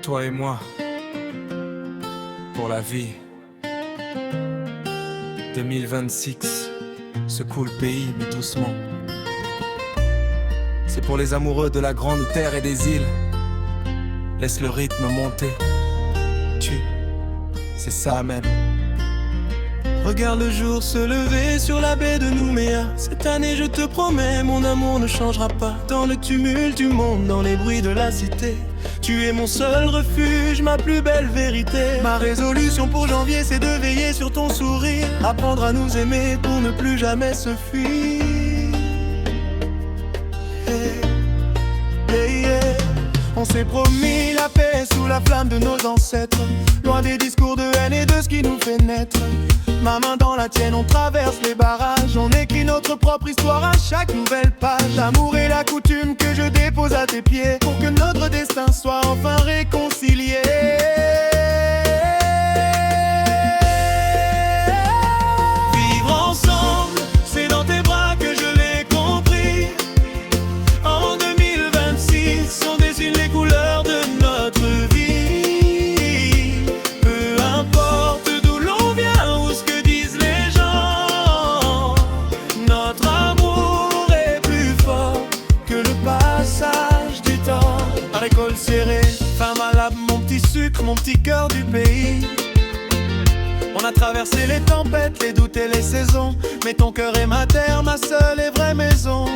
Toi et moi, pour la vie. 2026, secoue le pays, mais doucement. C'est pour les amoureux de la grande terre et des îles. Laisse le rythme monter. C'est ça même. Regarde le jour se lever sur la baie de Nouméa. Cette année je te promets, mon amour ne changera pas. Dans le tumulte du monde, dans les bruits de la cité, tu es mon seul refuge, ma plus belle vérité. Ma résolution pour janvier, c'est de veiller sur ton sourire. Apprendre à nous aimer pour ne plus jamais se fuir. On s'est promis la paix sous la flamme de nos ancêtres, loin des discours de haine et de ce qui nous fait naître. Ma main dans la tienne, on traverse les barrages, on écrit notre propre histoire à chaque nouvelle page. L'amour et la coutume que je dépose à tes pieds, pour que notre destin soit enfin réconcilié. Vivre ensemble, c'est dans tes bras que je l'ai compris. En 2026, on dessine les couleurs de notre vie. Peu importe d'où l'on vient ou ce que disent les gens, notre amour est plus fort que le passage du temps. À récolte serrée, femme à l'âme, mon petit sucre, mon petit cœur du pays. On a traversé les tempêtes, les doutes et les saisons, mais ton cœur est ma terre, ma seule et vraie maison.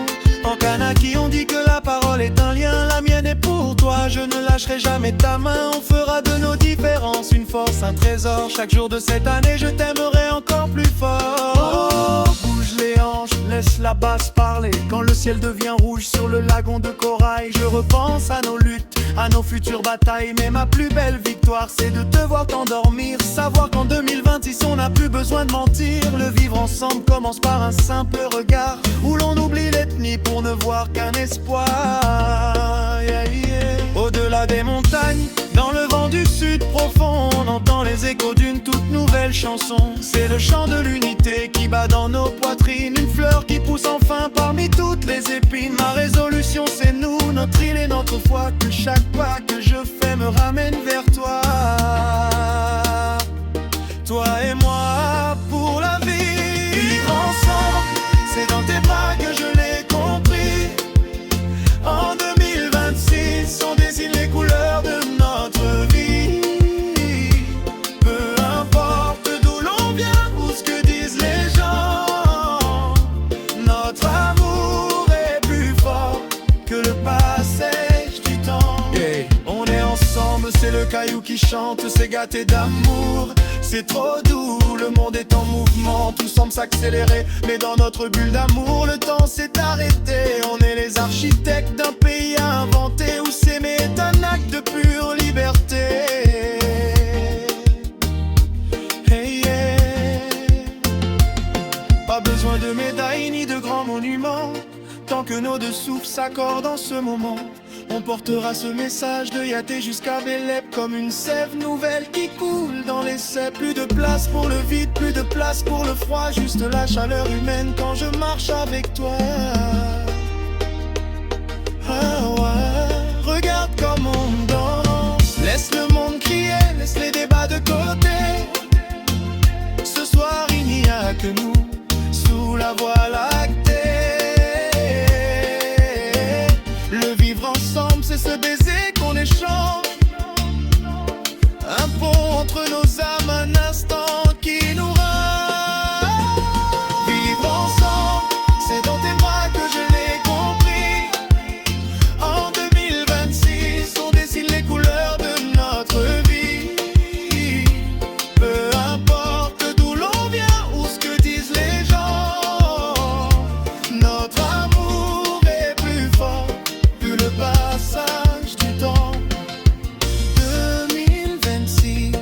En Kanaki on dit que la parole est un lien, la mienne est pour toi, je ne lâcherai jamais ta main. On fera de nos différences une force, un trésor. Chaque jour de cette année je t'aimerai encore plus fort. Oh, bouge les hanches, laisse la basse parler. Quand le ciel devient rouge sur le lagon de corail, je repense à nos luttes, à nos futures batailles. Mais ma plus belle victoire, c'est de te voir t'endormir, savoir qu'en 2026 on n'a plus besoin de mentir. Le vivre ensemble commence par un simple regard, où l'on oublie l'ethnie pour ne voir qu'un espoir. Au-delà des montagnes, dans le vent du sud profond, on entend les échos d'une toute nouvelle chanson. C'est le chant de l'unité qui bat dans nos poitrines, une fleur qui pousse enfin parmi toutes les épines. Ma résolution c'est nous, notre île et notre foi, que chaque pas que je fais me ramène vers toi. Toi et moi pour la vie. Vivre ensemble, c'est dans tes bras que je l'ai compris. En 2026, on dessine les couleurs de notre vie. Peu importe d'où l'on vient ou ce que disent les gens, notre amour est plus fort que le passage du temps. On est ensemble, c'est le caillou qui chante, c'est gâté d'amour. C'est trop doux, le monde est en mouvement, tout semble s'accélérer. Mais dans notre bulle d'amour, le temps s'est arrêté. On est les architectes d'un pays à inventer, où s'aimer est un acte de pure liberté. Hey yeah. Pas besoin de médailles ni de grands monuments, tant que nos deux souffles s'accordent en ce moment. On portera ce message de Yaté jusqu'à Bélep comme une sève nouvelle qui coule dans les cèpes. Plus de place pour le vide, plus de place pour le froid, juste la chaleur humaine quand je marche avec toi. Ah ouais, regarde comme on danse, laisse le monde crier, laisse les débats de côté. Ce soir il n'y a que nous, sous la voie lactée. Le vivre ensemble, c'est ce baiser qu'on échange, un pont entre nos âmes, un instant qui nous rend. Vivre ensemble, c'est dans tes bras que je l'ai compris. En 2026, on dessine les couleurs de notre vie. Peu importe d'où l'on vient ou ce que disent les gens, notre amour est plus fort que le passage du temps. 2026,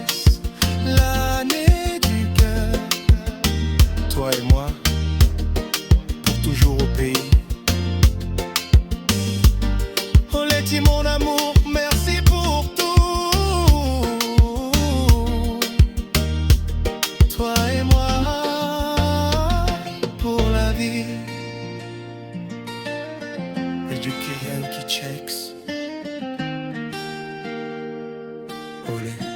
olé.